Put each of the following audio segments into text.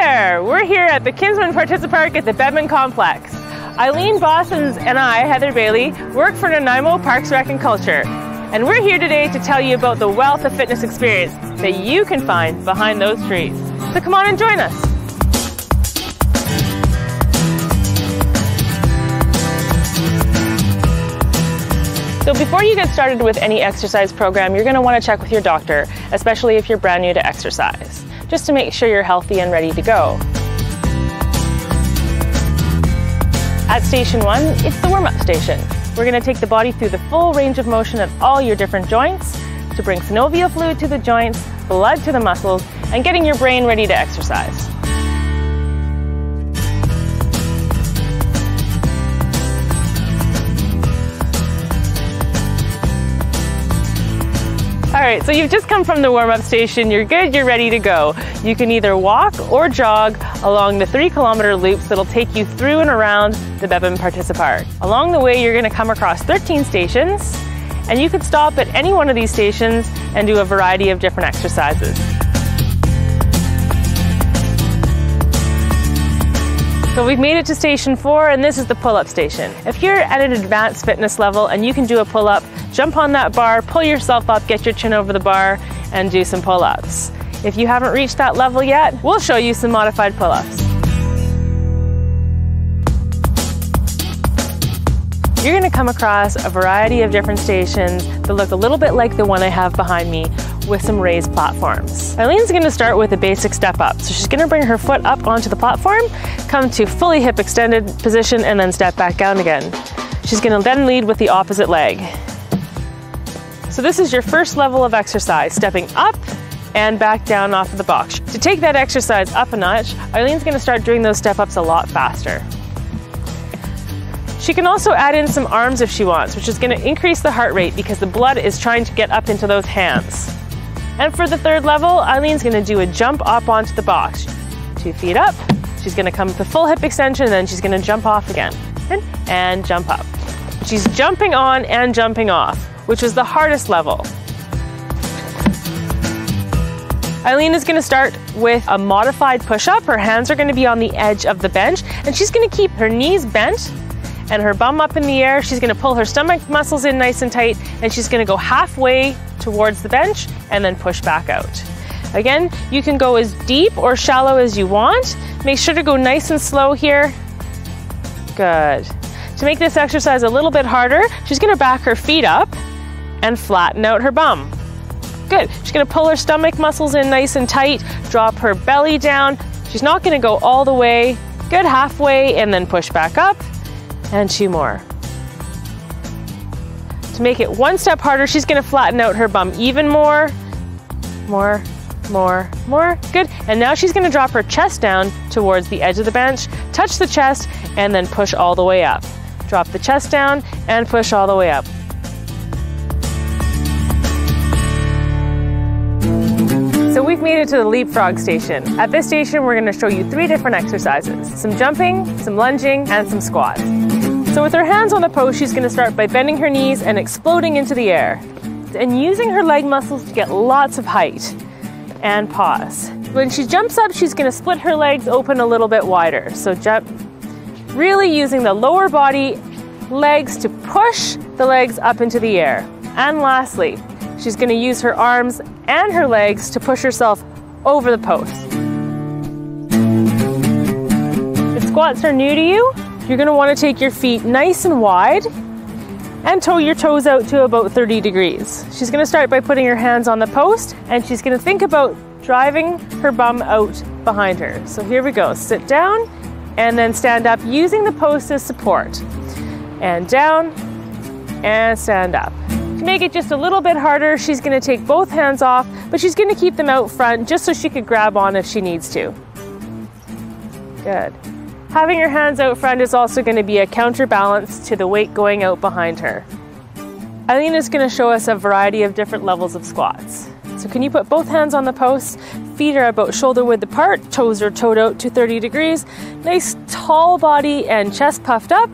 there! We're here at the Kinsmen ParticiPARC at the Bienenstock Complex. Eileen Bossons and I, Heather Bailey, work for Nanaimo Parks, Rec and Culture. And we're here today to tell you about the wealth of fitness experience that you can find behind those trees. So come on and join us. So before you get started with any exercise program, you're going to want to check with your doctor, especially if you're brand new to exercise, just to make sure you're healthy and ready to go. At Station 1, it's the warm-up station. We're going to take the body through the full range of motion at all your different joints to bring synovial fluid to the joints, blood to the muscles, and getting your brain ready to exercise. Alright, so you've just come from the warm-up station, you're good, you're ready to go. You can either walk or jog along the 3-kilometer loops that'll take you through and around the Bienenstock ParticiPARC. Along the way, you're going to come across 13 stations, and you could stop at any one of these stations and do a variety of different exercises. So we've made it to Station 4, and this is the pull-up station. If you're at an advanced fitness level and you can do a pull-up, jump on that bar, pull yourself up, get your chin over the bar, and do some pull-ups. If you haven't reached that level yet, we'll show you some modified pull-ups. You're going to come across a variety of different stations that look a little bit like the one I have behind me, with some raised platforms. Eileen's going to start with a basic step up. So she's going to bring her foot up onto the platform, come to fully hip extended position, and then step back down again. She's going to then lead with the opposite leg. So this is your first level of exercise, stepping up and back down off of the box. To take that exercise up a notch, Eileen's going to start doing those step-ups a lot faster. She can also add in some arms if she wants, which is going to increase the heart rate because the blood is trying to get up into those hands. And for the third level, Eileen's going to do a jump up onto the box. 2 feet up, she's going to come to full hip extension, and then she's going to jump off again. And jump up. She's jumping on and jumping off, which is the hardest level. Eileen is going to start with a modified push-up. Her hands are going to be on the edge of the bench, and she's going to keep her knees bent and her bum up in the air. She's going to pull her stomach muscles in nice and tight, and she's going to go halfway towards the bench and then push back out. Again, you can go as deep or shallow as you want. Make sure to go nice and slow here. Good. To make this exercise a little bit harder, she's going to back her feet up and flatten out her bum. Good. She's going to pull her stomach muscles in nice and tight, drop her belly down. She's not going to go all the way. Good, halfway, and then push back up. And 2 more. To make it 1 step harder, she's going to flatten out her bum even more. More. Good. And now she's going to drop her chest down towards the edge of the bench, touch the chest, and then push all the way up. Drop the chest down and push all the way up. So we've made it to the leapfrog station. At this station, we're going to show you 3 different exercises: some jumping, some lunging, and some squats. So with her hands on the post, she's going to start by bending her knees and exploding into the air, and using her leg muscles to get lots of height. And pause. When she jumps up, she's going to split her legs open a little bit wider. So jump, really using the lower body legs to push the legs up into the air. And lastly, she's going to use her arms and her legs to push herself over the post. If squats are new to you, you're going to want to take your feet nice and wide and toe your toes out to about 30 degrees. She's going to start by putting her hands on the post, and she's going to think about driving her bum out behind her. So here we go. Sit down and then stand up using the post as support. And down and stand up. To make it just a little bit harder, she's going to take both hands off, but she's going to keep them out front just so she could grab on if she needs to. Good. Having her hands out front is also going to be a counterbalance to the weight going out behind her. Eileen is going to show us a variety of different levels of squats. So can you put both hands on the post? Feet are about shoulder width apart, toes are toed out to 30 degrees. Nice tall body and chest puffed up.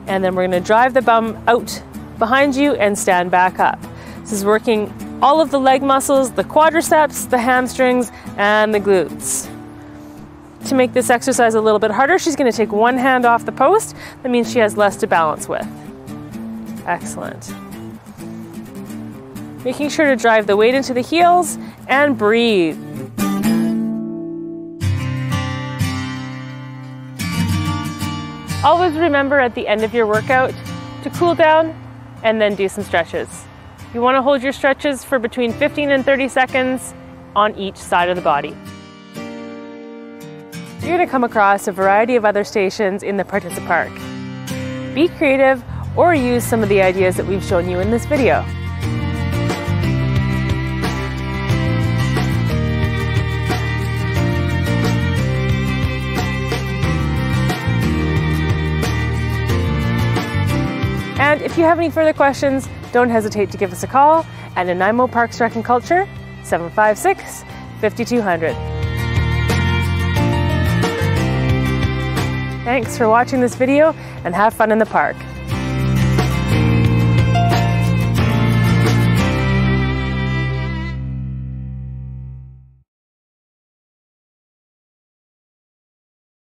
And then we're going to drive the bum out behind you and stand back up. This is working all of the leg muscles, the quadriceps, the hamstrings, and the glutes. To make this exercise a little bit harder, she's going to take one hand off the post. That means she has less to balance with. Excellent. Making sure to drive the weight into the heels and breathe. Always remember at the end of your workout to cool down and then do some stretches. You want to hold your stretches for between 15 and 30 seconds on each side of the body. You're going to come across a variety of other stations in the ParticiPARC. Be creative or use some of the ideas that we've shown you in this video. And if you have any further questions, don't hesitate to give us a call at Nanaimo Parks Rec and Culture, 756-5200. Thanks for watching this video and have fun in the park.